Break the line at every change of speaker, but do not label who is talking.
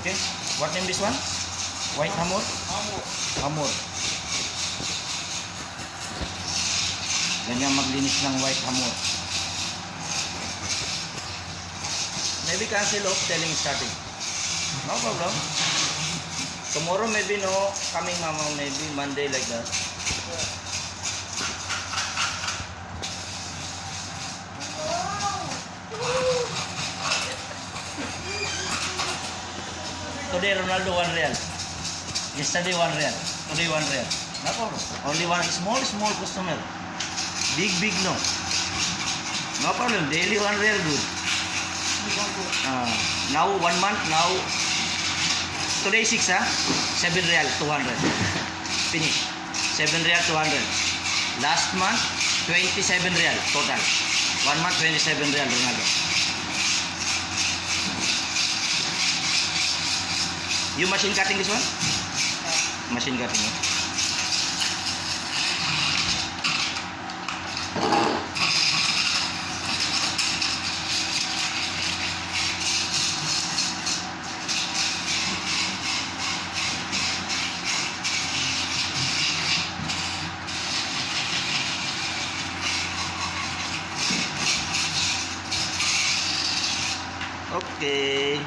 Okay. What name this one? White hammer? Hammer. Ganyan maglinis ng white hammer. Maybe cancel off telling starting. No problem. Tomorrow maybe no, coming mama maybe Monday like that. Today Ronaldo 1 real. Yesterday 1 real. Today 1 real. No problem. Only one small customer. Big no. No problem. Daily 1 real good. Now 1 month. Now today 6 7 real 200. Finish. 7 real 200. Last month 27 real total. 1 month 27 real Ronaldo. You machine cutting this one? Machine cutting. Okay.